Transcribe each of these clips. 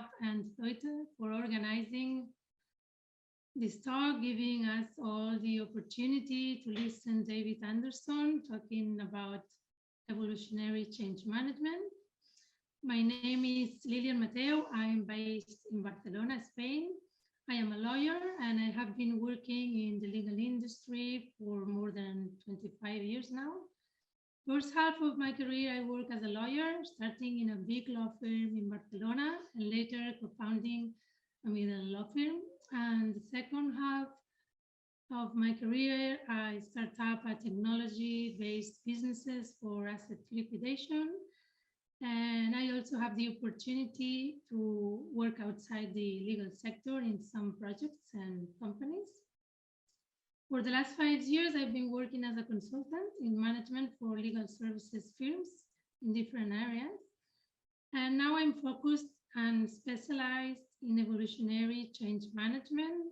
Jaap and Teute for organizing this talk, giving us all the opportunity to listen to David Anderson talking about evolutionary change management. My name is Lilian Mateu. I am based in Barcelona, Spain. I am a lawyer and I have been working in the legal industry for more than 25 years now. First half of my career, I worked as a lawyer, starting in a big law firm in Barcelona and later co-founding a middle law firm. And the second half of my career, I started up a technology-based businesses for asset liquidation. And I also have the opportunity to work outside the legal sector in some projects and companies. For the last 5 years, I've been working as a consultant in management for legal services firms in different areas. And now I'm focused and specialized in evolutionary change management,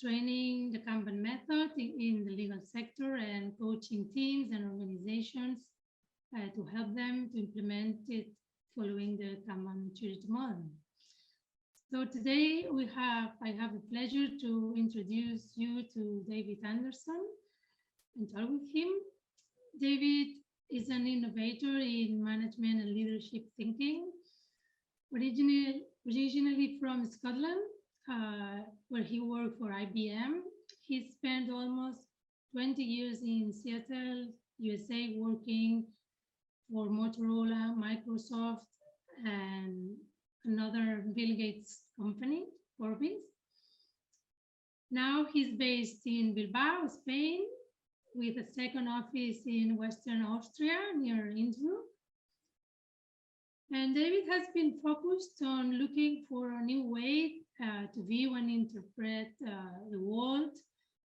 training the Kanban method in the legal sector and coaching teams and organizations to help them to implement it following the Kanban maturity model. So today I have the pleasure to introduce you to David Anderson and talk with him. David is an innovator in management and leadership thinking, originally from Scotland, where he worked for IBM. He spent almost 20 years in Seattle, USA, working for Motorola, Microsoft, and another Bill Gates company, Mauvius. Now he's based in Bilbao, Spain, with a second office in Western Austria near Innsbruck. And David has been focused on looking for a new way to view and interpret the world,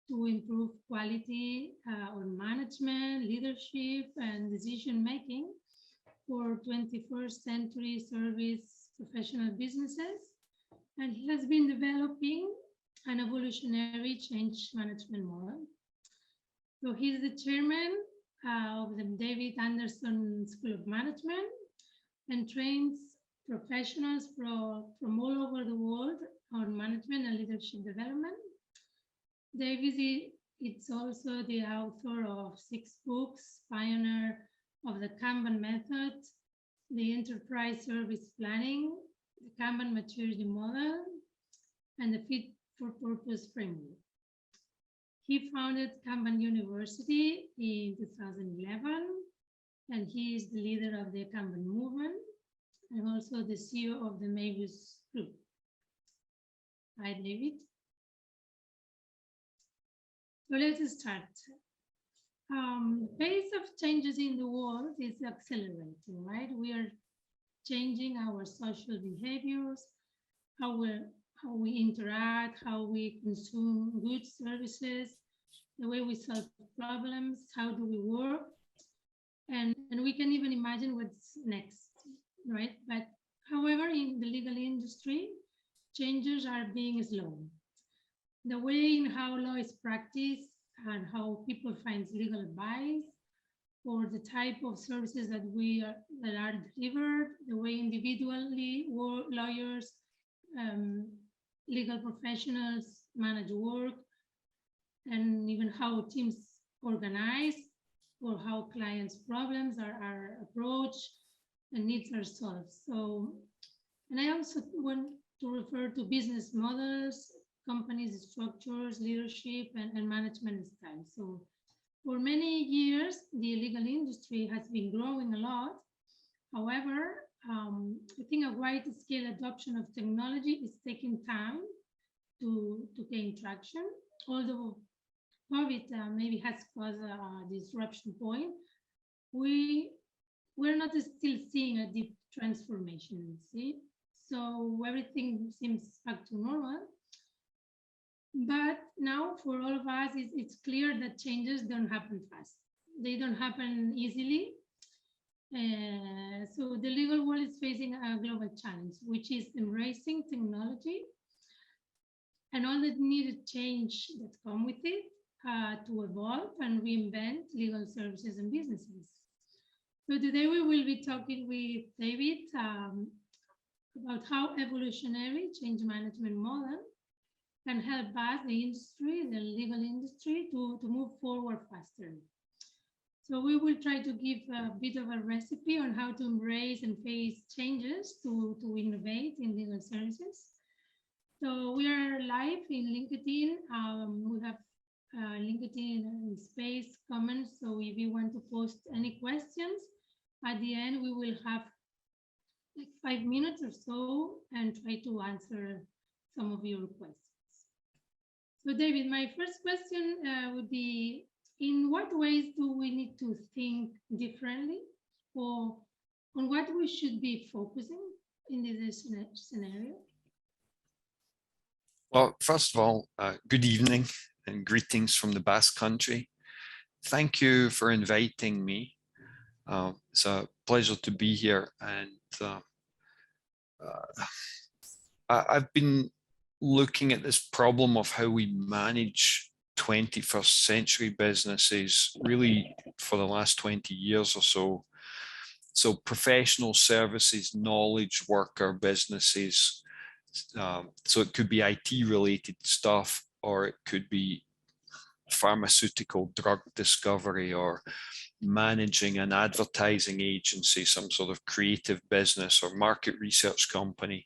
to improve quality on management, leadership, and decision-making for 21st century service professional businesses. And he has been developing an evolutionary change management model. So he's the chairman of the David Anderson School of Management and trains professionals from all over the world on management and leadership development. David is also the author of 6 books, pioneer of the Kanban method, the enterprise service planning, the Kanban maturity model, and the fit for purpose framework. He founded Kanban University in 2011, and he is the leader of the Kanban movement and also the CEO of the Mauvius group. Hi, David. So let's start. The pace of changes in the world is accelerating, right? We are changing our social behaviors, how we interact, how we consume goods, services, the way we solve problems, how do we work, and we can even imagine what's next, right? But however, in the legal industry, changes are being slow. The way in how law is practiced and how people find legal advice, or the type of services that are delivered, the way individually lawyers, legal professionals manage work, and even how teams organize, or how clients' problems are approached and needs are solved. So, and I also want to refer to business models, companies' structures, leadership, and management styles. So for many years, the legal industry has been growing a lot. However, I think a wide-scale adoption of technology is taking time to gain traction. Although COVID maybe has caused a disruption point, we're not still seeing a deep transformation, see? So everything seems back to normal. But now for all of us, it's clear that changes don't happen fast. They don't happen easily. So the legal world is facing a global challenge, which is embracing technology and all the needed change that come with it to evolve and reinvent legal services and businesses. So today we will be talking with David about how evolutionary change management model can help us, the industry, the legal industry, to move forward faster. So we will try to give a bit of a recipe on how to embrace and face changes to innovate in legal services. So we are live in LinkedIn. We have LinkedIn space comments. So if you want to post any questions, at the end we will have like 5 minutes or so and try to answer some of your questions. So David, my first question would be, in what ways do we need to think differently, or on what we should be focusing in this scenario? Well, first of all, good evening and greetings from the Basque Country. Thank you for inviting me. It's a pleasure to be here, and I've been looking at this problem of how we manage 21st century businesses really for the last 20 years or so. So professional services, knowledge worker businesses, so it could be IT related stuff, or it could be pharmaceutical drug discovery, or managing an advertising agency, some sort of creative business or market research company.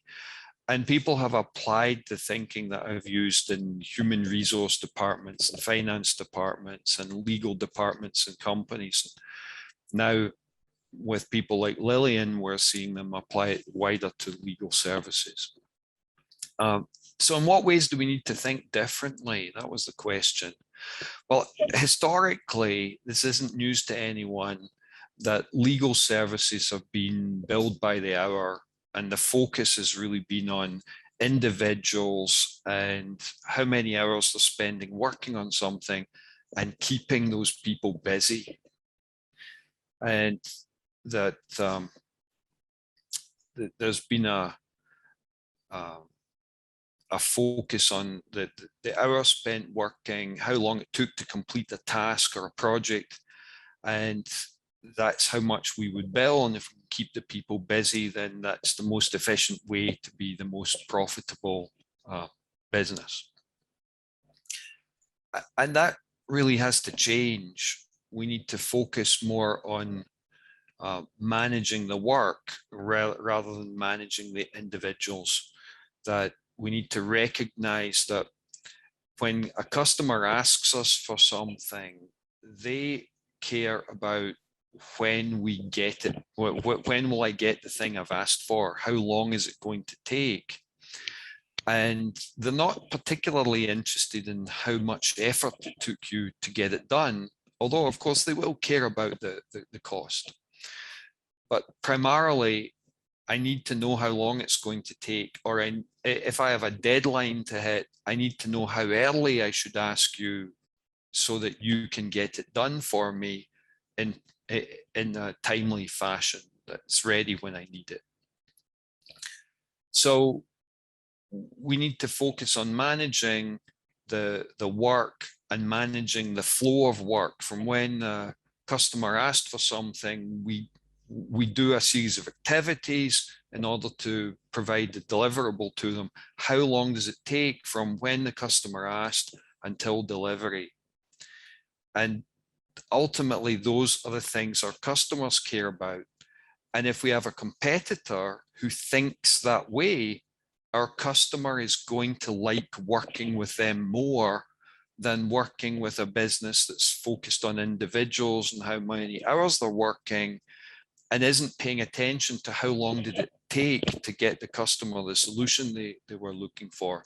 And people have applied the thinking that I've used in human resource departments and finance departments and legal departments and companies. Now, with people like Lilian, we're seeing them apply it wider to legal services. So in what ways do we need to think differently? That was the question. Well, historically, this isn't news to anyone that legal services have been billed by the hour, and the focus has really been on individuals and how many hours they're spending working on something and keeping those people busy. And that there's been a focus on the hours spent working, how long it took to complete a task or a project, and that's how much we would bill. And if we keep the people busy, then that's the most efficient way to be the most profitable business. And that really has to change. We need to focus more on managing the work rather than managing the individuals. That we need to recognize that when a customer asks us for something, they care about when we get it. When will I get the thing I've asked for? How long is it going to take? And they're not particularly interested in how much effort it took you to get it done, although of course they will care about the cost. But primarily, I need to know how long it's going to take, or if I have a deadline to hit, I need to know how early I should ask you so that you can get it done for me in a timely fashion that's ready when I need it. So we need to focus on managing the work and managing the flow of work from when the customer asked for something. We do a series of activities in order to provide the deliverable to them. How long does it take from when the customer asked until delivery? And ultimately, those are the things our customers care about. And if we have a competitor who thinks that way, our customer is going to like working with them more than working with a business that's focused on individuals and how many hours they're working, and isn't paying attention to how long did it take to get the customer the solution they were looking for.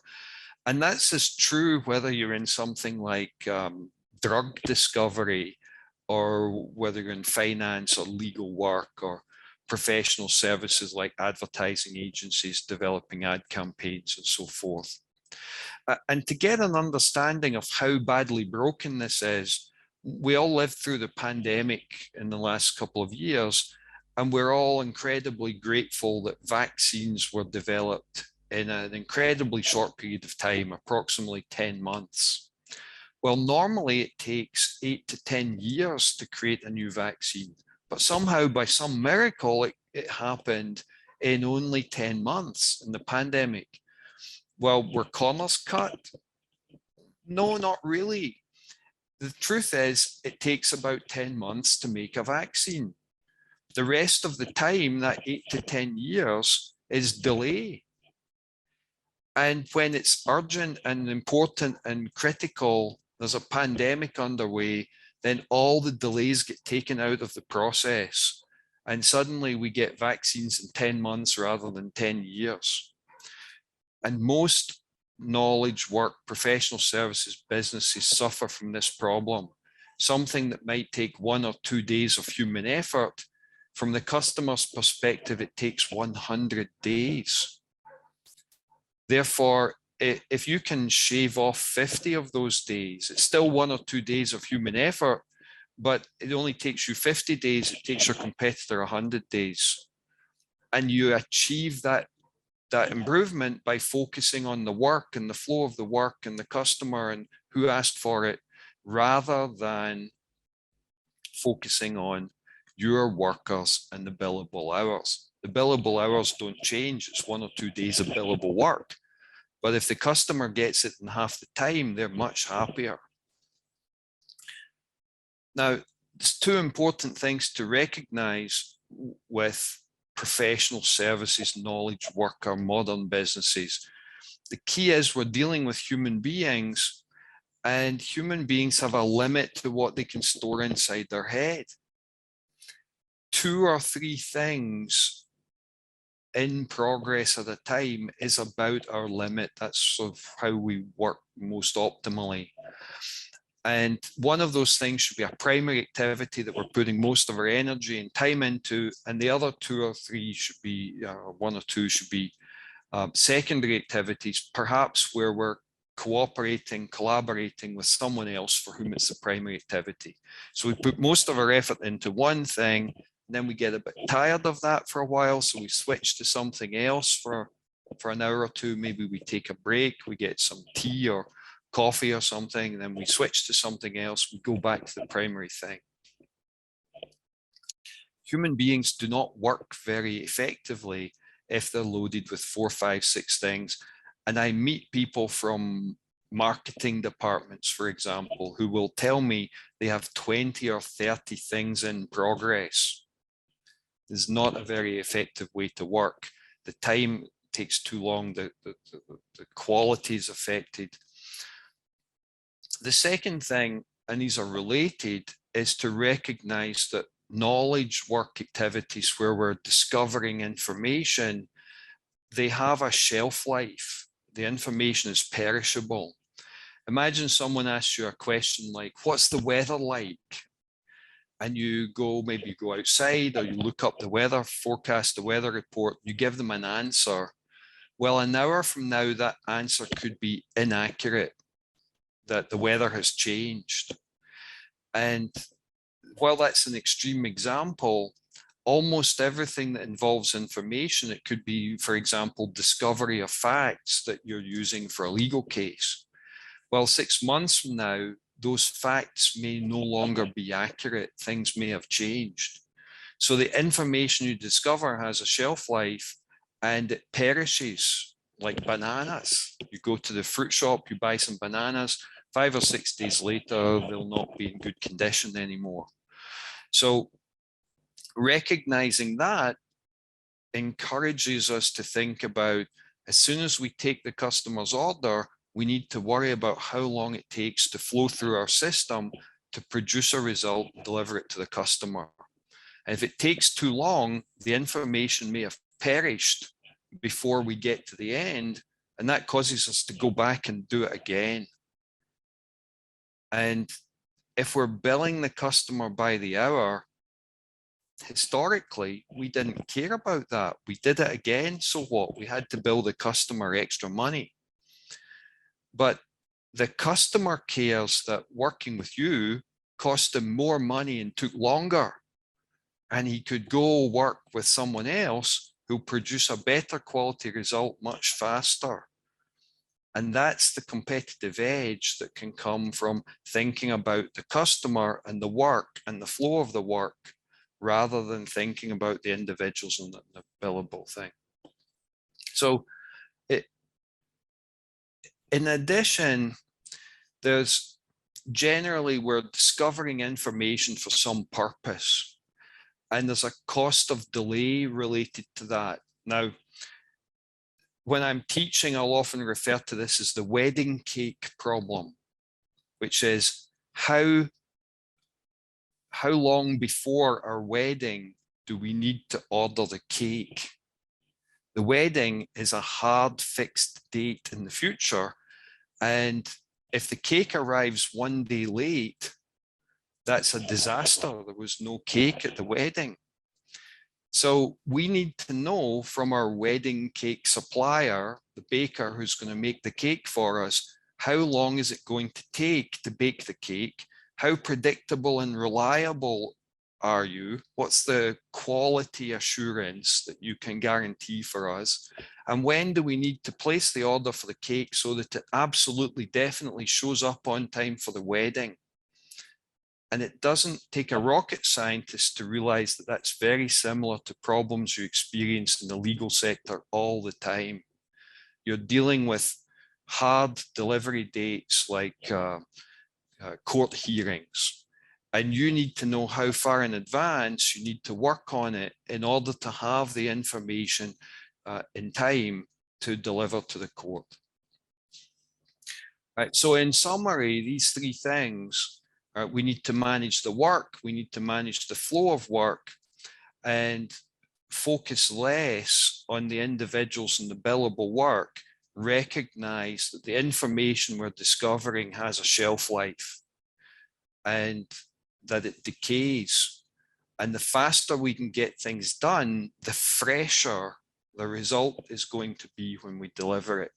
And that's as true whether you're in something like drug discovery, or whether you're in finance or legal work, or professional services like advertising agencies developing ad campaigns and so forth. And to get an understanding of how badly broken this is, we all lived through the pandemic in the last couple of years, and we're all incredibly grateful that vaccines were developed in an incredibly short period of time, approximately 10 months. Well, normally it takes 8 to 10 years to create a new vaccine, but somehow by some miracle, it happened in only 10 months in the pandemic. Well, were corners cut? No, not really. The truth is, it takes about 10 months to make a vaccine. The rest of the time, that 8 to 10 years, is delay. And when it's urgent and important and critical, there's a pandemic underway, then all the delays get taken out of the process. And suddenly we get vaccines in 10 months rather than 10 years. And most knowledge work, professional services businesses suffer from this problem. Something that might take 1 or 2 days of human effort, from the customer's perspective, it takes 100 days. Therefore, if you can shave off 50 of those days, it's still 1 or 2 days of human effort, but it only takes you 50 days, it takes your competitor 100 days. And you achieve that improvement by focusing on the work and the flow of the work and the customer and who asked for it, rather than focusing on your workers and the billable hours. The billable hours don't change. It's 1 or 2 days of billable work. But if the customer gets it in half the time, they're much happier. Now, there's 2 important things to recognize with professional services, knowledge worker, modern businesses. The key is we're dealing with human beings, and human beings have a limit to what they can store inside their head. 2 or 3 things in progress at a time is about our limit. That's sort of how we work most optimally. And one of those things should be a primary activity that we're putting most of our energy and time into, and the other 2 or 3 should be, 1 or 2 should be secondary activities, perhaps where we're cooperating, collaborating with someone else for whom it's the primary activity. So we put most of our effort into one thing, and then we get a bit tired of that for a while, so we switch to something else for an hour or 2. Maybe we take a break, we get some tea or coffee or something, and then we switch to something else, we go back to the primary thing. Human beings do not work very effectively if they're loaded with 4, 5, 6 things. And I meet people from marketing departments, for example, who will tell me they have 20 or 30 things in progress. It's not a very effective way to work. The time takes too long, the quality is affected. The second thing, and these are related, is to recognize that knowledge work activities where we're discovering information, they have a shelf life. The information is perishable. Imagine someone asks you a question like, what's the weather like? And you maybe you go outside or you look up the weather forecast, the weather report, you give them an answer. Well, an hour from now, that answer could be inaccurate, that the weather has changed. And while that's an extreme example, almost everything that involves information, it could be, for example, discovery of facts that you're using for a legal case. Well, 6 months from now, those facts may no longer be accurate. Things may have changed. So the information you discover has a shelf life and it perishes like bananas. You go to the fruit shop, you buy some bananas, 5 or 6 days later, they'll not be in good condition anymore. So recognizing that encourages us to think about, as soon as we take the customer's order, we need to worry about how long it takes to flow through our system to produce a result and deliver it to the customer. And if it takes too long, the information may have perished before we get to the end, and that causes us to go back and do it again. And if we're billing the customer by the hour, historically, we didn't care about that. We did it again, so what? We had to bill the customer extra money. But the customer cares that working with you cost him more money and took longer. And he could go work with someone else who'll produce a better quality result much faster. And that's the competitive edge that can come from thinking about the customer and the work and the flow of the work, rather than thinking about the individuals and the billable thing. So in addition, there's generally, we're discovering information for some purpose, and there's a cost of delay related to that. Now, when I'm teaching, I'll often refer to this as the wedding cake problem, which is how long before our wedding do we need to order the cake? The wedding is a hard fixed date in the future, and if the cake arrives one day late, that's a disaster. There was no cake at the wedding. So we need to know from our wedding cake supplier, the baker who's going to make the cake for us, how long is it going to take to bake the cake? How predictable and reliable are you? What's the quality assurance that you can guarantee for us? And when do we need to place the order for the cake so that it absolutely, definitely shows up on time for the wedding? And it doesn't take a rocket scientist to realize that that's very similar to problems you experience in the legal sector all the time. You're dealing with hard delivery dates like court hearings, and you need to know how far in advance you need to work on it in order to have the information in time to deliver to the court. Right, so in summary, these three things, we need to manage the work, we need to manage the flow of work, and focus less on the individuals and the billable work, recognize that the information we're discovering has a shelf life and that it decays. And the faster we can get things done, the fresher the result is going to be when we deliver it.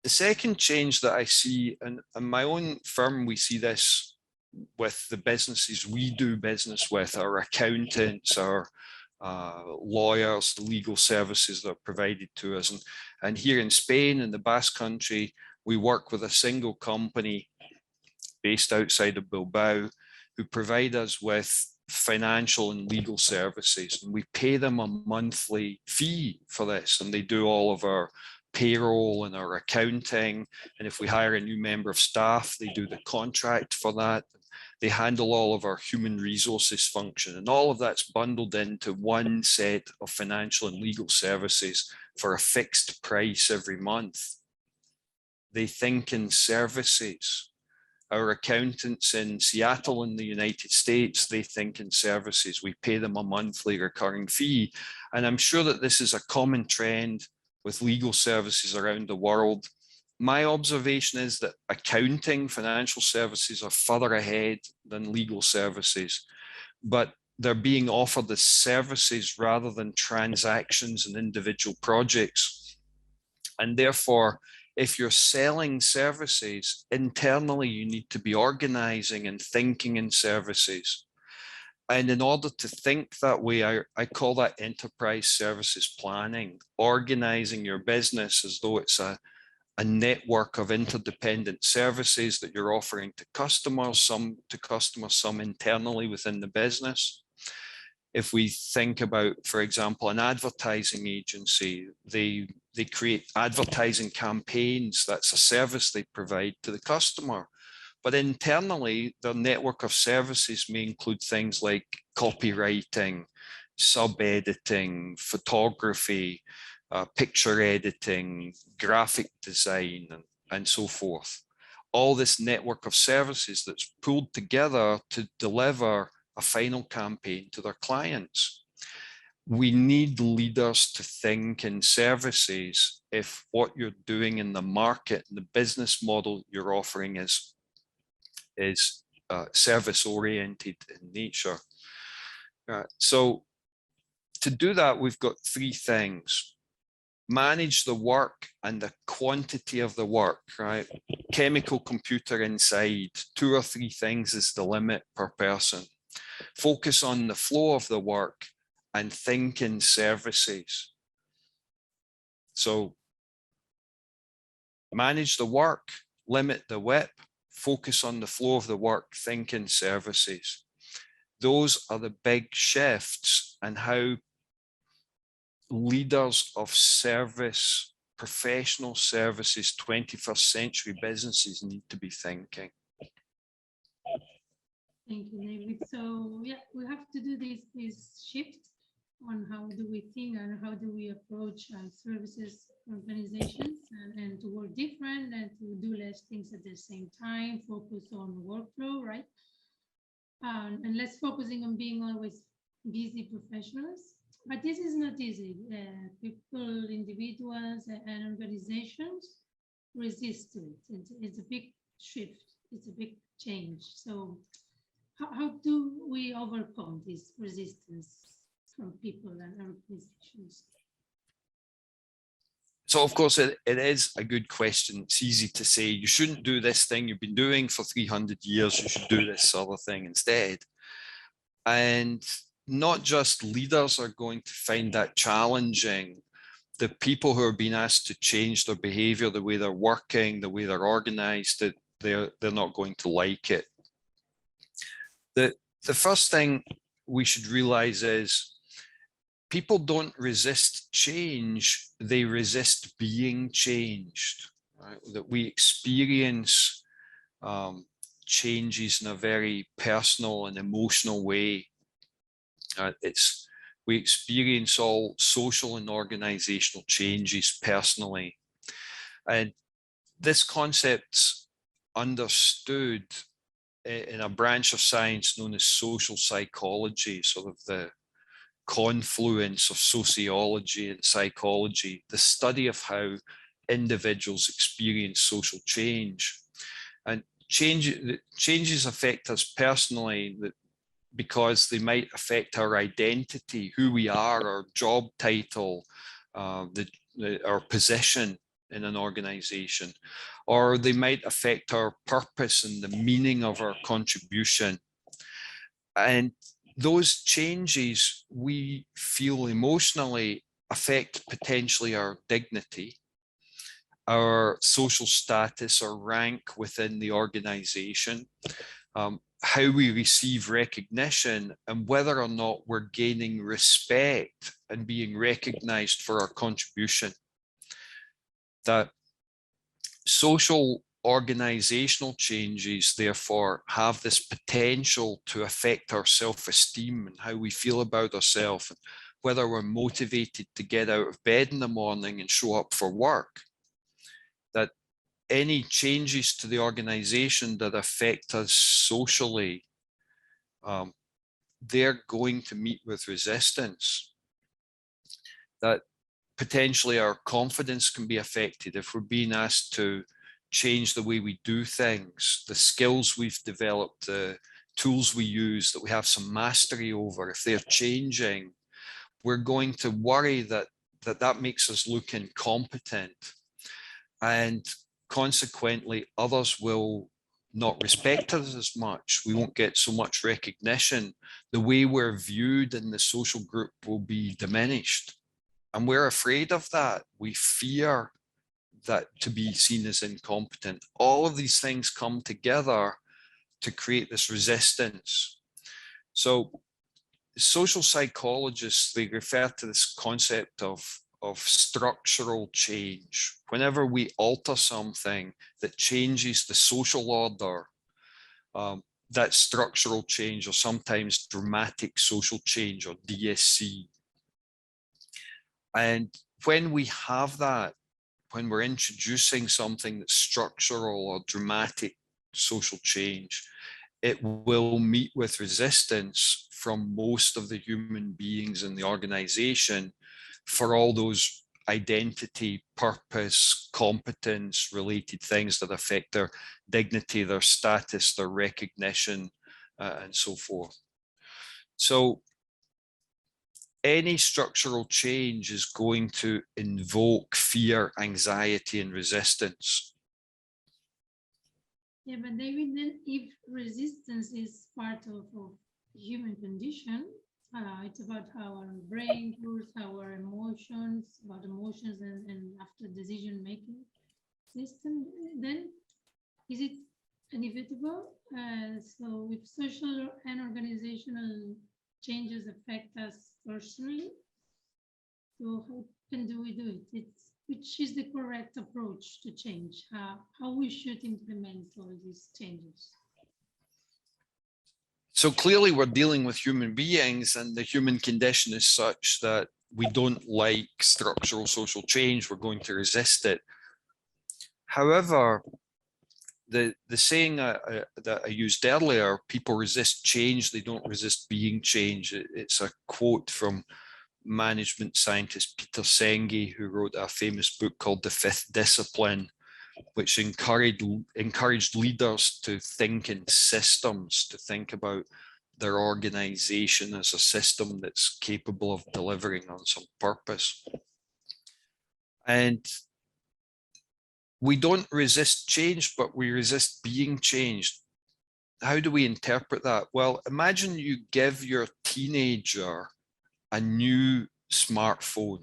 The second change that I see, and in my own firm, we see this with the businesses we do business with, our accountants, our lawyers, the legal services that are provided to us. And here in Spain, in the Basque Country, we work with a single company based outside of Bilbao who provide us with financial and legal services. And we pay them a monthly fee for this, and they do all of our payroll and our accounting. And if we hire a new member of staff, they do the contract for that. They handle all of our human resources function, and all of that's bundled into one set of financial and legal services for a fixed price every month. They think in services. Our accountants in Seattle in the United States, they think in services. We pay them a monthly recurring fee. And I'm sure that this is a common trend with legal services around the world. My observation is that accounting, financial services are further ahead than legal services, but they're being offered as services rather than transactions and individual projects. And therefore, if you're selling services, internally, you need to be organizing and thinking in services. And in order to think that way, I call that enterprise services planning, organizing your business as though it's a network of interdependent services that you're offering to customers, some internally within the business. If we think about, for example, an advertising agency, they create advertising campaigns. That's a service they provide to the customer. But internally, their network of services may include things like copywriting, sub-editing, photography, picture editing, graphic design, and so forth. All this network of services that's pulled together to deliver a final campaign to their clients. We need leaders to think in services if what you're doing in the market and the business model you're offering is service-oriented in nature. So to do that, we've got three things. Manage the work and the quantity of the work, right? Chemical computer inside, 2 or 3 things is the limit per person. Focus on the flow of the work and think in services. So manage the work, limit the WIP, focus on the flow of the work, think in services. Those are the big shifts and how leaders of service, professional services, 21st century businesses need to be thinking. Thank you, David. So yeah, we have to do this shift on how do we think and how do we approach services organizations and to work different and to do less things at the same time, focus on workflow, right? And less focusing on being always busy professionals. But this is not easy. People, individuals, and organizations resist to it. It's a big shift. It's a big change. So how do we overcome this resistance from people and organizations? So of course, it is a good question. It's easy to say, you shouldn't do this thing you've been doing for 300 years, you should do this other thing instead. And not just leaders are going to find that challenging. The people who are being asked to change their behavior, the way they're working, the way they're organized, they're not going to like it. The first thing we should realize is people don't resist change, they resist being changed. Right? That we experience changes in a very personal and emotional way. We experience all social and organizational changes personally. And this concept's understood in a branch of science known as social psychology, sort of the confluence of sociology and psychology, the study of how individuals experience social change. And changes affect us personally because they might affect our identity, who we are, our job title, our position in an organization, or they might affect our purpose and the meaning of our contribution. And those changes we feel emotionally affect potentially our dignity, our social status or rank within the organization, how we receive recognition, and whether or not we're gaining respect and being recognized for our contribution. That social organizational changes, therefore, have this potential to affect our self-esteem and how we feel about ourselves, and whether we're motivated to get out of bed in the morning and show up for work. That any changes to the organization that affect us socially, they're going to meet with resistance. That potentially our confidence can be affected if we're being asked to change the way we do things, the skills we've developed, the tools we use that we have some mastery over. If they're changing, we're going to worry that makes us look incompetent. And consequently, others will not respect us as much. We won't get so much recognition. The way we're viewed in the social group will be diminished. And we're afraid of that. We fear that to be seen as incompetent. All of these things come together to create this resistance. So social psychologists, they refer to this concept of structural change. Whenever we alter something that changes the social order, that structural change, or sometimes dramatic social change, or DSC. And when we have that, when we're introducing something that's structural or dramatic social change, it will meet with resistance from most of the human beings in the organization for all those identity, purpose, competence related things that affect their dignity, their status, their recognition, and so forth. So any structural change is going to invoke fear, anxiety, and resistance. Yeah, but David, then if resistance is part of human condition, it's about how our brain works, our emotions, about emotions and after decision-making system, then is it inevitable. So if social and organizational changes affect us personally, so how do we do it? Which is the correct approach to change? How we should implement all these changes? So clearly we're dealing with human beings, and the human condition is such that we don't like structural social change. We're going to resist it. However, the saying that I used earlier, people resist change, they don't resist being changed. It's a quote from management scientist Peter Senge, who wrote a famous book called The Fifth Discipline, which encouraged leaders to think in systems, to think about their organization as a system that's capable of delivering on some purpose. And we don't resist change, but we resist being changed. How do we interpret that? Well, imagine you give your teenager a new smartphone.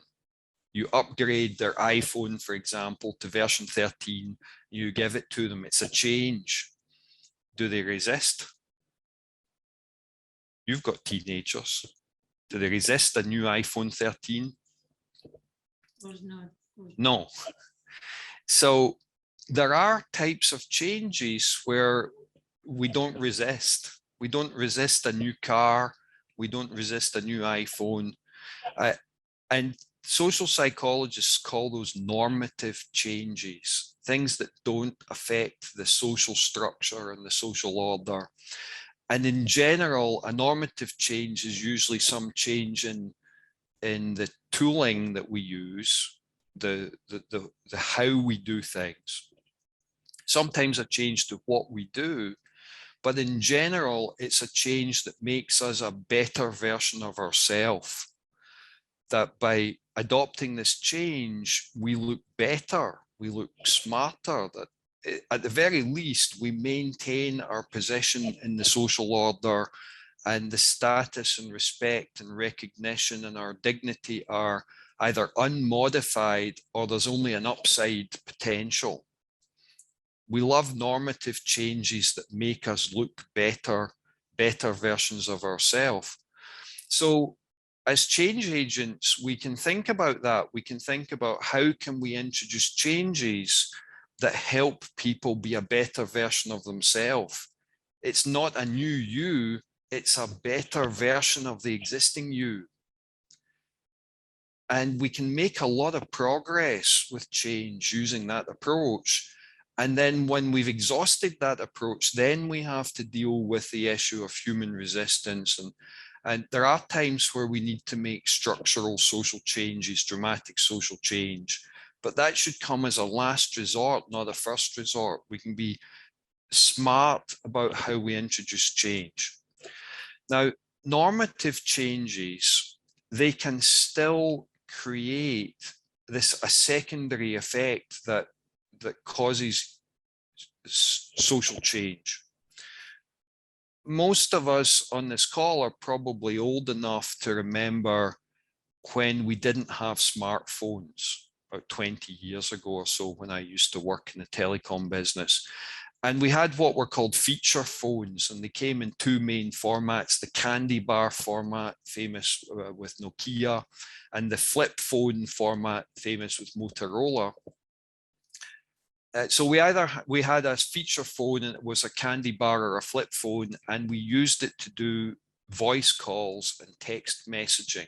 You upgrade their iPhone, for example, to version 13. You give it to them. It's a change. Do they resist? You've got teenagers. Do they resist a new iPhone 13? Of course not. No. So there are types of changes where we don't resist. We don't resist a new car. We don't resist a new iPhone. And social psychologists call those normative changes, things that don't affect the social structure and the social order. And in general, a normative change is usually some change in the tooling that we use, the how we do things. Sometimes a change to what we do, but in general, it's a change that makes us a better version of ourselves. That by adopting this change, we look better, we look smarter, that at the very least, we maintain our position in the social order, and the status and respect and recognition and our dignity are either unmodified or there's only an upside potential. We love normative changes that make us look better versions of ourselves. So as change agents, we can think about that. We can think about how can we introduce changes that help people be a better version of themselves. It's not a new you, it's a better version of the existing you. And we can make a lot of progress with change using that approach. And then when we've exhausted that approach, then we have to deal with the issue of human resistance. And there are times where we need to make structural social changes, dramatic social change, but that should come as a last resort, not a first resort. We can be smart about how we introduce change. Now, normative changes, they can still create a secondary effect that causes social change. Most of us on this call are probably old enough to remember when we didn't have smartphones, about 20 years ago or so, when I used to work in the telecom business. And we had what were called feature phones, and they came in two main formats: the candy bar format, famous with Nokia, and the flip phone format, famous with Motorola. So we had a feature phone, and it was a candy bar or a flip phone, and we used it to do voice calls and text messaging.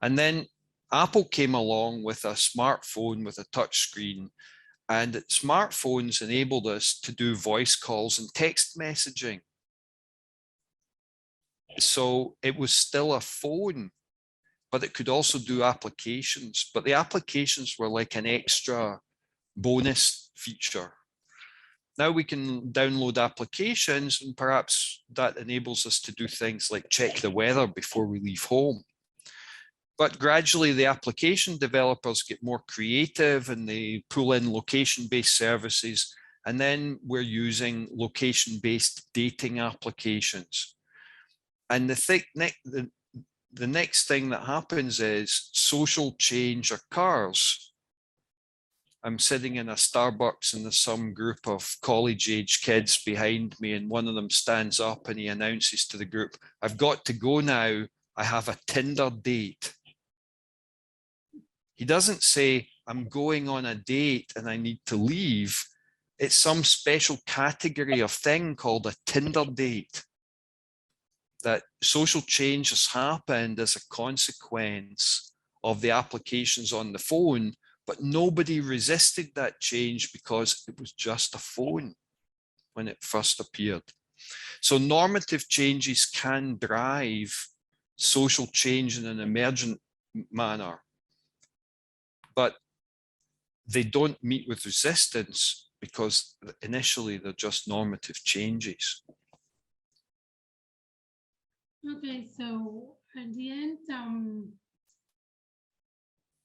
And then Apple came along with a smartphone with a touch screen, and smartphones enabled us to do voice calls and text messaging. So it was still a phone, but it could also do applications. But the applications were like an extra bonus feature. Now we can download applications, and perhaps that enables us to do things like check the weather before we leave home. But gradually the application developers get more creative and they pull in location-based services. And then we're using location-based dating applications. And the next thing that happens is social change occurs. I'm sitting in a Starbucks and there's some group of college-age kids behind me, and one of them stands up and he announces to the group, "I've got to go now. I have a Tinder date." He doesn't say, "I'm going on a date and I need to leave." It's some special category of thing called a Tinder date. That social change has happened as a consequence of the applications on the phone, but nobody resisted that change because it was just a phone when it first appeared. So normative changes can drive social change in an emergent manner, but they don't meet with resistance because initially they're just normative changes. Okay, so at the end,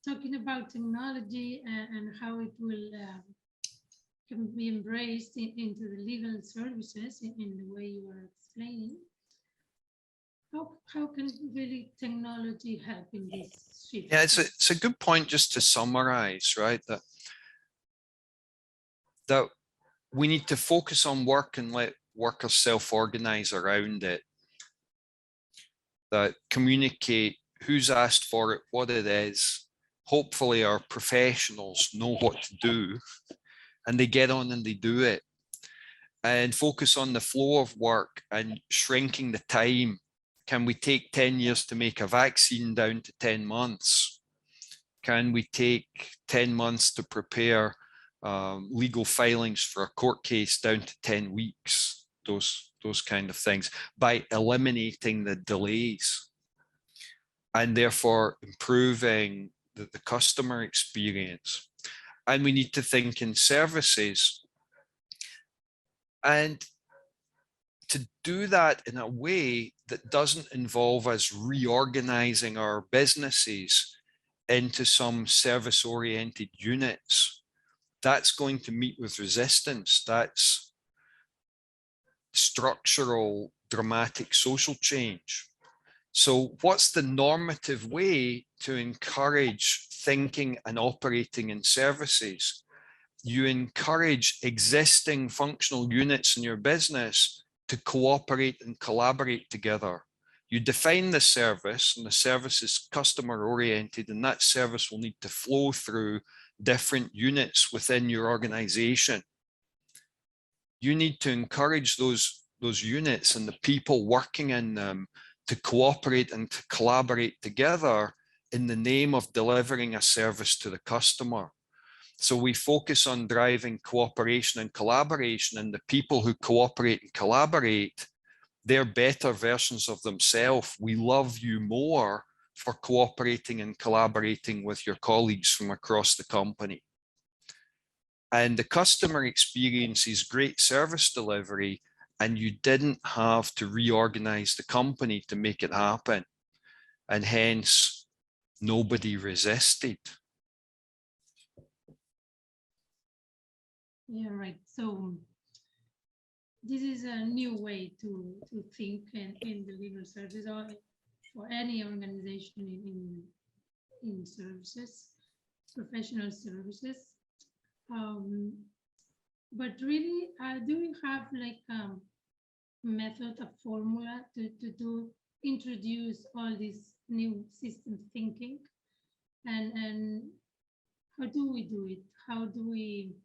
talking about technology and how it will can be embraced into the legal services in the way you were explaining. How can really technology help in this shift? Yeah, it's a good point just to summarize, right? That we need to focus on work and let workers self-organize around it. That communicate who's asked for it, what it is. Hopefully our professionals know what to do and they get on and they do it. And focus on the flow of work and shrinking the time. Can we take 10 years to make a vaccine down to 10 months? Can we take 10 months to prepare legal filings for a court case down to 10 weeks? Those kind of things, by eliminating the delays and therefore improving the customer experience. And we need to think in services. And to do that in a way that doesn't involve us reorganizing our businesses into some service-oriented units, that's going to meet with resistance. That's structural, dramatic social change. So what's the normative way to encourage thinking and operating in services? You encourage existing functional units in your business to cooperate and collaborate together. You define the service, and the service is customer oriented, and that service will need to flow through different units within your organization. You need to encourage those units and the people working in them to cooperate and to collaborate together in the name of delivering a service to the customer. So we focus on driving cooperation and collaboration, and the people who cooperate and collaborate, they're better versions of themselves. We love you more for cooperating and collaborating with your colleagues from across the company. And the customer experience is great service delivery, and you didn't have to reorganize the company to make it happen. And hence, nobody resisted. Yeah, right. So this is a new way to think in the legal service or for any organization in services, professional services. But really, do we have like a method, a formula to introduce all this new system thinking? And how do we do it? How do we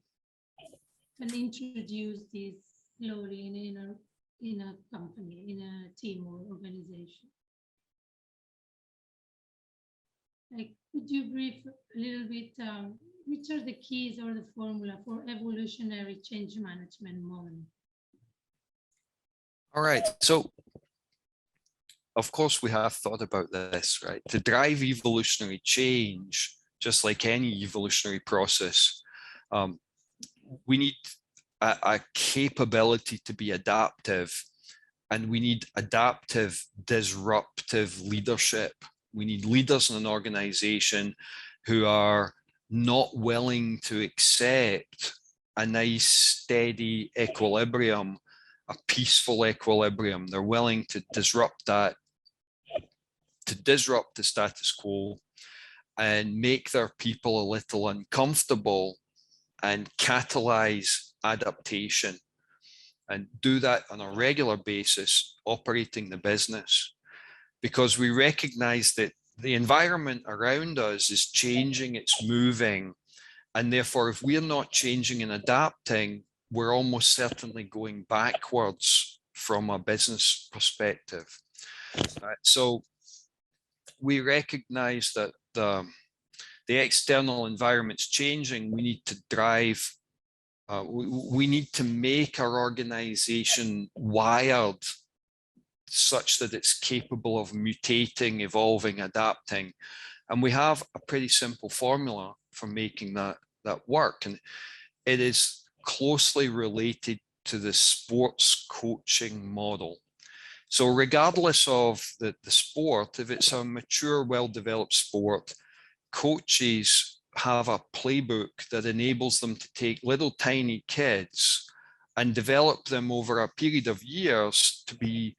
can introduce this slowly in a company, in a team or organization? Like, could you brief a little bit, which are the keys or the formula for evolutionary change management model? All right, so of course we have thought about this, right? To drive evolutionary change, just like any evolutionary process, we need a capability to be adaptive, and we need adaptive, disruptive leadership. We need leaders in an organization who are not willing to accept a nice, steady equilibrium, a peaceful equilibrium. They're willing to disrupt that, to disrupt the status quo and make their people a little uncomfortable and catalyze adaptation, and do that on a regular basis, operating the business, because we recognize that the environment around us is changing, it's moving, and therefore if we're not changing and adapting, we're almost certainly going backwards from a business perspective. So we recognize that the external environment's changing. We need to drive, we need to make our organization wired such that it's capable of mutating, evolving, adapting. And we have a pretty simple formula for making that work. And it is closely related to the sports coaching model. So regardless of the sport, if it's a mature, well-developed sport, coaches have a playbook that enables them to take little tiny kids and develop them over a period of years to be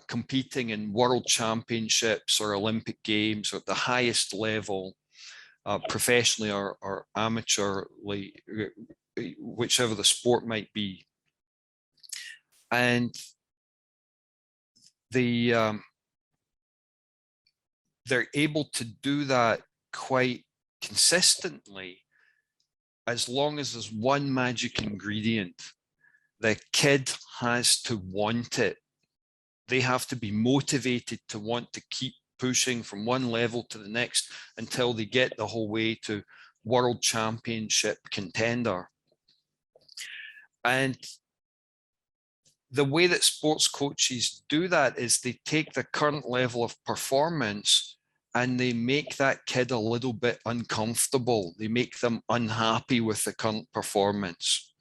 competing in world championships or Olympic games at the highest level, professionally or amateurly, whichever the sport might be. And they're able to do that quite consistently as long as there's one magic ingredient. The kid has to want it. They have to be motivated to want to keep pushing from one level to the next until they get the whole way to world championship contender. And the way that sports coaches do that is they take the current level of performance and they make that kid a little bit uncomfortable. They make them unhappy with the current performance.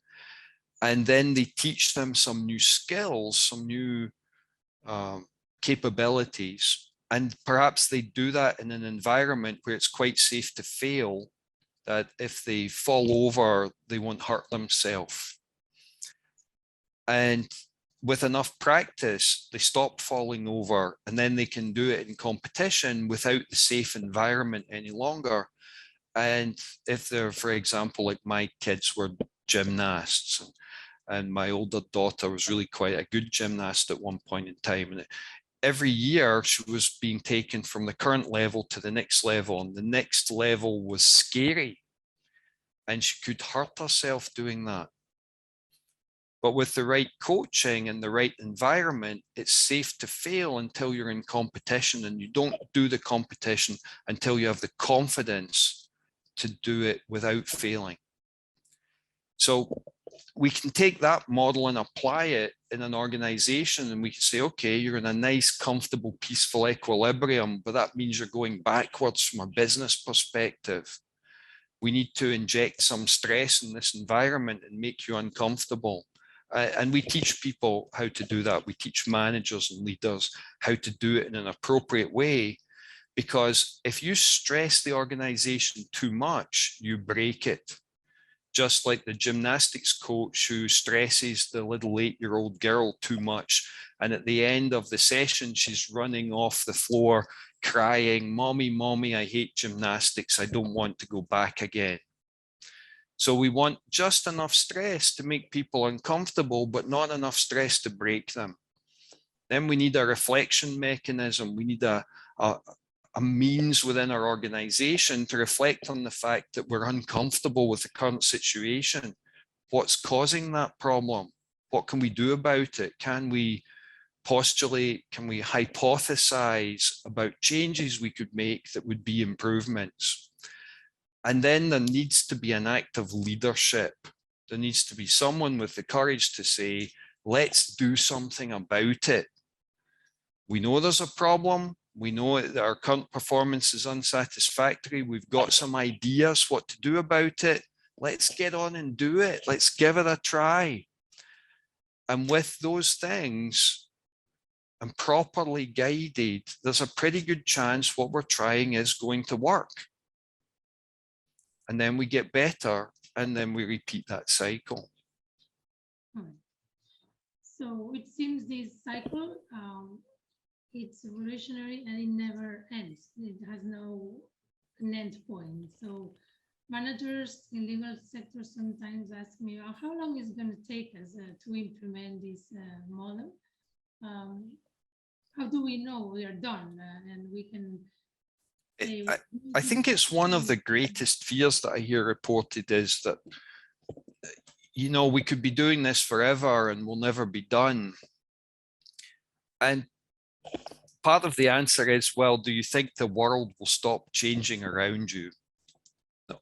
And then they teach them some new skills, some new capabilities. And perhaps they do that in an environment where it's quite safe to fail, that if they fall over, they won't hurt themselves. And with enough practice, they stop falling over, and then they can do it in competition without the safe environment any longer. And if they're, for example, like my kids were gymnasts, and my older daughter was really quite a good gymnast at one point in time. And every year she was being taken from the current level to the next level, and the next level was scary. And she could hurt herself doing that. But with the right coaching and the right environment, it's safe to fail until you're in competition, and you don't do the competition until you have the confidence to do it without failing. So we can take that model and apply it in an organization, and we can say, okay, you're in a nice, comfortable, peaceful equilibrium, but that means you're going backwards from a business perspective. We need to inject some stress in this environment and make you uncomfortable. And we teach people how to do that. We teach managers and leaders how to do it in an appropriate way, because if you stress the organization too much, you break it. Just like the gymnastics coach who stresses the little 8-year-old girl too much. And at the end of the session, she's running off the floor crying, "Mommy, mommy, I hate gymnastics. I don't want to go back again." So we want just enough stress to make people uncomfortable, but not enough stress to break them. Then we need a reflection mechanism. We need a means within our organization to reflect on the fact that we're uncomfortable with the current situation. What's causing that problem? What can we do about it? Can we postulate? Can we hypothesize about changes we could make that would be improvements? And then there needs to be an act of leadership. There needs to be someone with the courage to say, let's do something about it. We know there's a problem. We know that our current performance is unsatisfactory. We've got some ideas what to do about it. Let's get on and do it. Let's give it a try. And with those things, and properly guided, there's a pretty good chance what we're trying is going to work. And then we get better, and then we repeat that cycle. So it seems this cycle, it's evolutionary and it never ends. It has no an end point. So managers in legal sector sometimes ask me, how long is it going to take us to implement this model? How do we know we are done and we can say? I think it's one of the greatest fears that I hear reported is that, you know, we could be doing this forever and we'll never be done. And part of the answer is, well, do you think the world will stop changing around you?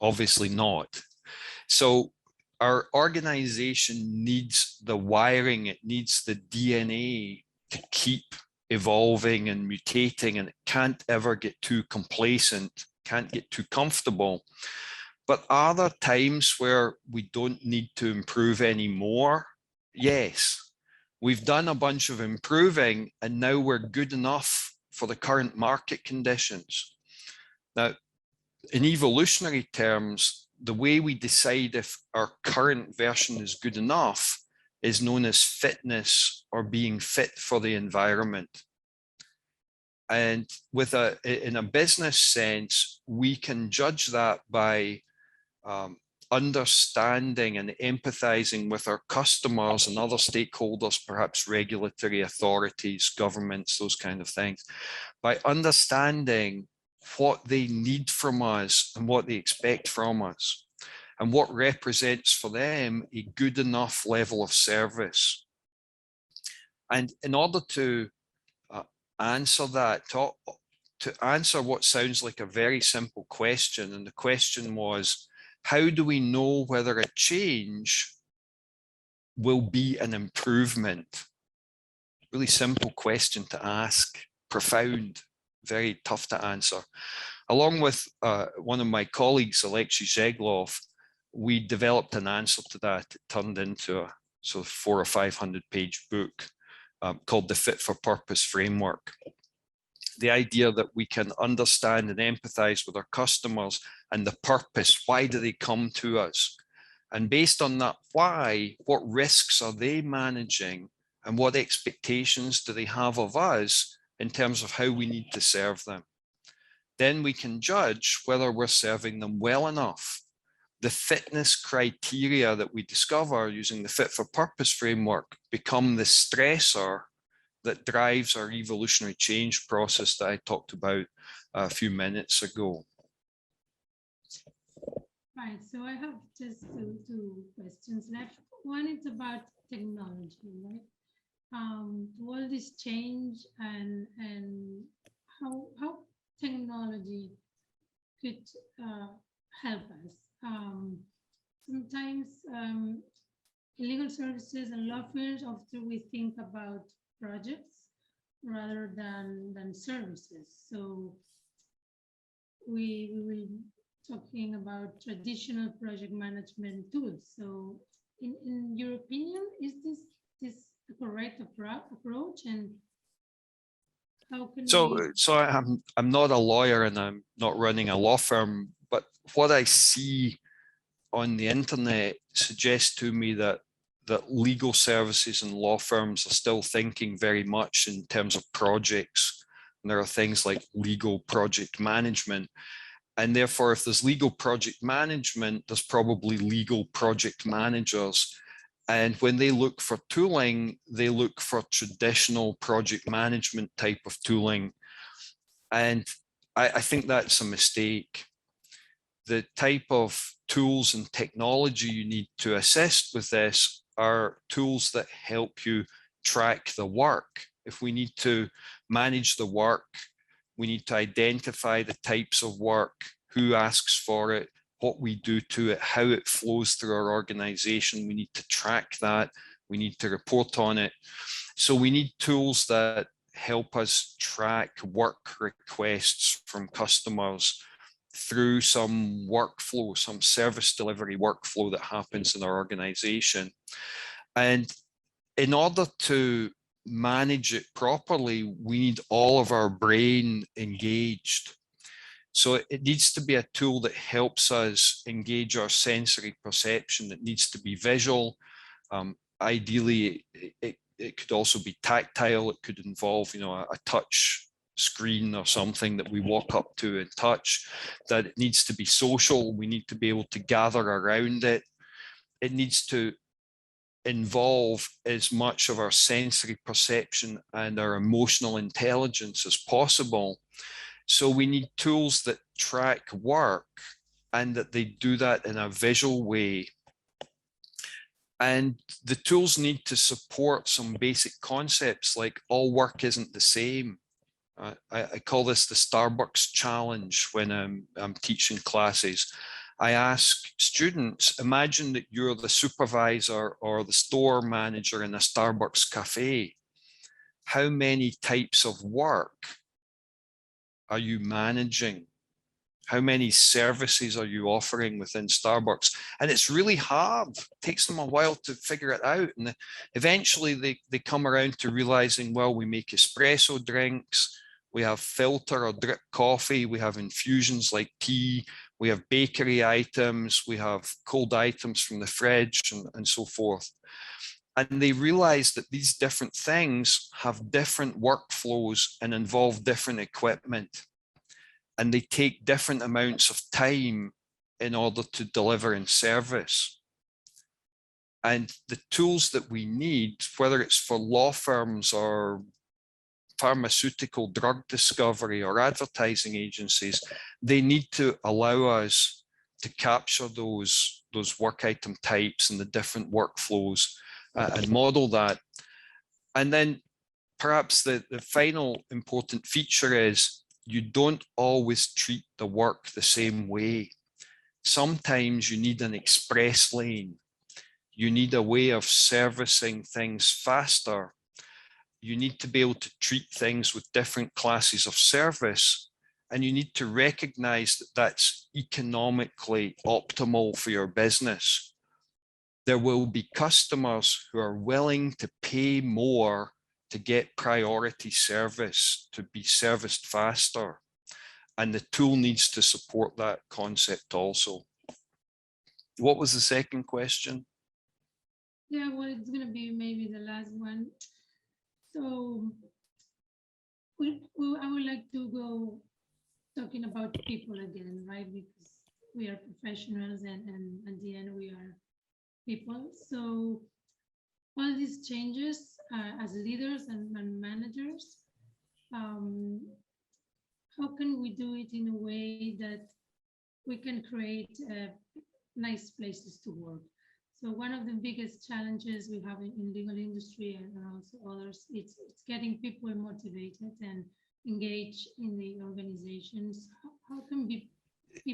Obviously not. So our organization needs the wiring, it needs the DNA to keep evolving and mutating, and it can't ever get too complacent, can't get too comfortable. But are there times where we don't need to improve anymore? Yes. We've done a bunch of improving and now we're good enough for the current market conditions. Now, in evolutionary terms, the way we decide if our current version is good enough is known as fitness, or being fit for the environment. And in a business sense, we can judge that by understanding and empathizing with our customers and other stakeholders, perhaps regulatory authorities, governments, those kind of things, by understanding what they need from us and what they expect from us, and what represents for them a good enough level of service. And in order to answer that, to answer what sounds like a very simple question, and the question was, how do we know whether a change will be an improvement? Really simple question to ask, profound, very tough to answer. Along with one of my colleagues, Selectius, we developed an answer to that. It turned into a sort of 400 or 500 page book called the Fit for Purpose Framework. The idea that we can understand and empathize with our customers and the purpose, why do they come to us? And based on that why, what risks are they managing and what expectations do they have of us in terms of how we need to serve them? Then we can judge whether we're serving them well enough. The fitness criteria that we discover using the Fit for Purpose framework become the stressor that drives our evolutionary change process that I talked about a few minutes ago. Right, so I have just two questions left. One is about technology, right? All this change and how technology could help us. Sometimes in legal services and law firms, often we think about projects rather than services. So we will talking about traditional project management tools. So in your opinion, is this the correct approach, and how can I'm not a lawyer and I'm not running a law firm, but what I see on the internet suggests to me that legal services and law firms are still thinking very much in terms of projects. And there are things like legal project management. And therefore, if there's legal project management, there's probably legal project managers. And when they look for tooling, they look for traditional project management type of tooling. And I think that's a mistake. The type of tools and technology you need to assist with this are tools that help you track the work. If we need to manage the work, we need to identify the types of work, who asks for it, what we do to it, how it flows through our organization. We need to track that. We need to report on it. So we need tools that help us track work requests from customers through some workflow, some service delivery workflow that happens in our organization. And in order to manage it properly, we need all of our brain engaged. So it needs to be a tool that helps us engage our sensory perception. It needs to be visual. Ideally, it could also be tactile. It could involve, a touch screen or something that we walk up to and touch, that it needs to be social. We need to be able to gather around it. It needs to involve as much of our sensory perception and our emotional intelligence as possible. So we need tools that track work and that they do that in a visual way. And the tools need to support some basic concepts like all work isn't the same. I call this the Starbucks challenge when I'm teaching classes. I ask students, imagine that you're the supervisor or the store manager in a Starbucks cafe. How many types of work are you managing? How many services are you offering within Starbucks? And it's really hard. It takes them a while to figure it out. And eventually they come around to realizing, well, we make espresso drinks, we have filter or drip coffee, we have infusions like tea, we have bakery items, we have cold items from the fridge and so forth. And they realize that these different things have different workflows and involve different equipment. And they take different amounts of time in order to deliver in service. And the tools that we need, whether it's for law firms or pharmaceutical drug discovery or advertising agencies, they need to allow us to capture those work item types and the different workflows and model that. And then perhaps the final important feature is you don't always treat the work the same way. Sometimes you need an express lane. You need a way of servicing things faster. You need to be able to treat things with different classes of service, and you need to recognize that that's economically optimal for your business. There will be customers who are willing to pay more to get priority service, to be serviced faster. And the tool needs to support that concept also. What was the second question? Yeah, well, it's going to be maybe the last one. So I would like to go talking about people again, right? Because we are professionals and at the end we are people. So all these changes as leaders and managers, how can we do it in a way that we can create nice places to work? So one of the biggest challenges we have in legal industry and also others, it's getting people motivated and engaged in the organizations. How can we?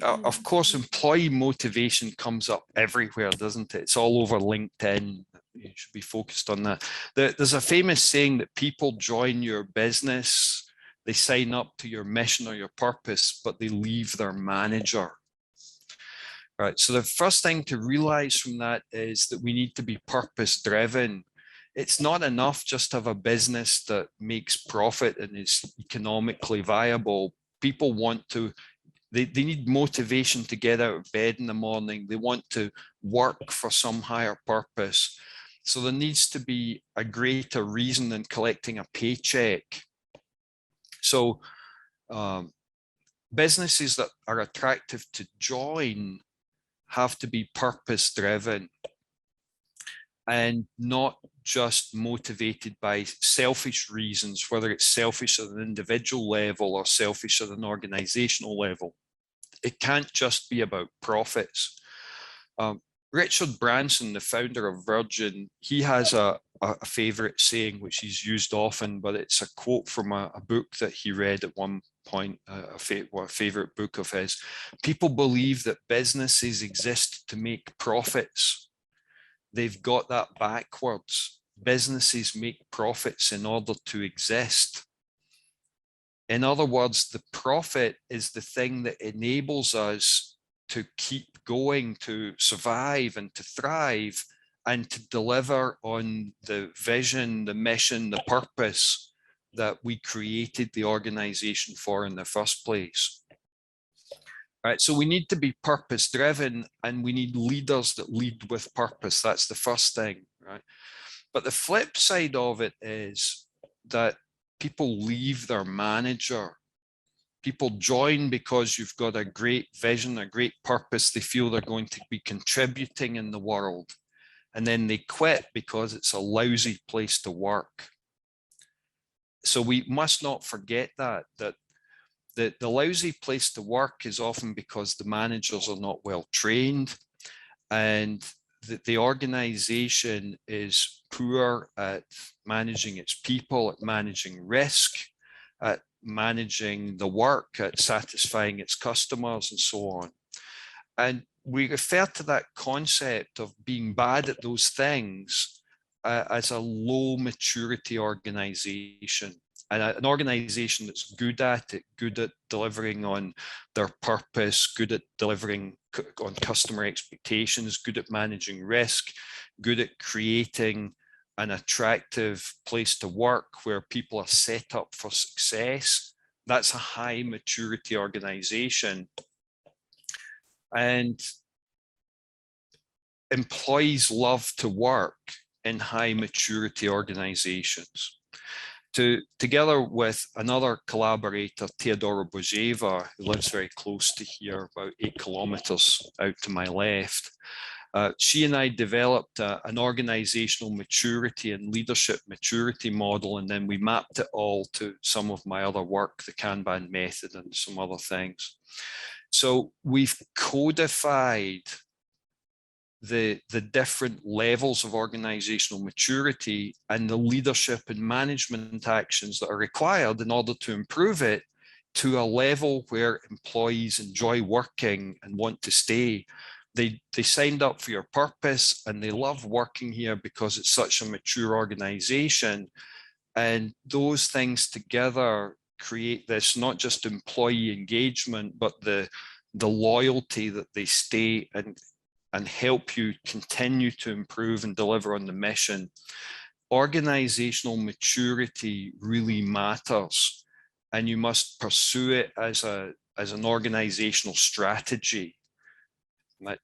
Of course, employee motivation comes up everywhere, doesn't it? It's all over LinkedIn. You should be focused on that. There's a famous saying that people join your business, they sign up to your mission or your purpose, but they leave their manager. Right. So the first thing to realize from that is that we need to be purpose driven. It's not enough just to have a business that makes profit and is economically viable. People want to, they need motivation to get out of bed in the morning. They want to work for some higher purpose. So there needs to be a greater reason than collecting a paycheck. So businesses that are attractive to join have to be purpose driven and not just motivated by selfish reasons, whether it's selfish at an individual level or selfish at an organizational level. It can't just be about profits. Richard Branson, the founder of Virgin, he has a favorite saying, which he's used often, but it's a quote from a book that he read at one point, a favorite book of his. People believe that businesses exist to make profits. They've got that backwards. Businesses make profits in order to exist. In other words, the profit is the thing that enables us to keep going, to survive and to thrive and to deliver on the vision, the mission, the purpose that we created the organization for in the first place. Right, so we need to be purpose driven and we need leaders that lead with purpose. That's the first thing, right? But the flip side of it is that people leave their manager. People join because you've got a great vision, a great purpose. They feel they're going to be contributing in the world. And then they quit because it's a lousy place to work. So we must not forget that the lousy place to work is often because the managers are not well trained, and the organization is poor at managing its people, at managing risk, at managing the work, at satisfying its customers, and so on. And we refer to that concept of being bad at those things as a low maturity organization. And an organization that's good at it, good at delivering on their purpose, good at delivering on customer expectations, good at managing risk, good at creating an attractive place to work where people are set up for success. That's a high maturity organization. And employees love to work in high maturity organizations. Together with another collaborator, Teodora Bojeva, who lives very close to here, about 8 kilometers out to my left, she and I developed an organizational maturity and leadership maturity model, and then we mapped it all to some of my other work, the Kanban method and some other things. So we've codified the different levels of organizational maturity and the leadership and management actions that are required in order to improve it to a level where employees enjoy working and want to stay. They signed up for your purpose and they love working here because it's such a mature organization. And those things together create this, not just employee engagement, but the loyalty that they stay and help you continue to improve and deliver on the mission. Organizational maturity really matters, and you must pursue it as an organizational strategy.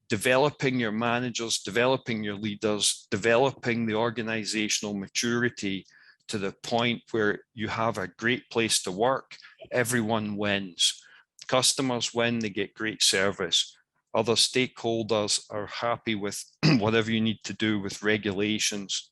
Developing your managers, developing your leaders, developing the organizational maturity to the point where you have a great place to work, everyone wins. Customers win, they get great service. Other stakeholders are happy with whatever you need to do with regulations.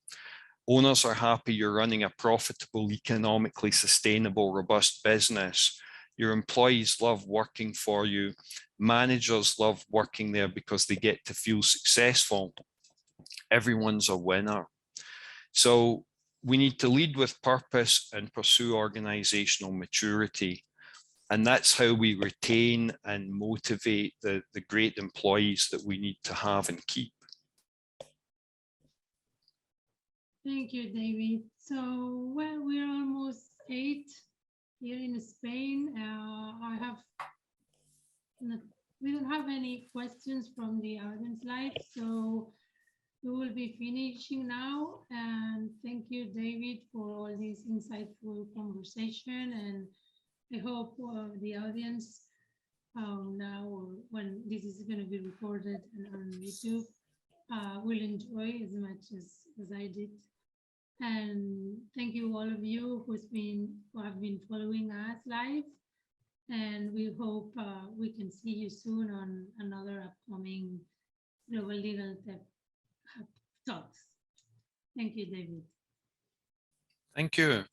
Owners are happy you're running a profitable, economically sustainable, robust business. Your employees love working for you. Managers love working there because they get to feel successful. Everyone's a winner. So we need to lead with purpose and pursue organizational maturity. And that's how we retain and motivate the great employees that we need to have and keep. Thank you, David. So, well, we're almost 8 here in Spain. We don't have any questions from the audience live, so we will be finishing now. And thank you, David, for all this insightful conversation. And I hope the audience now, or when this is going to be recorded on YouTube, will enjoy as much as I did. And thank you all of you who have been following us live. And we hope we can see you soon on another upcoming Global LegalTech talks. Thank you, David. Thank you.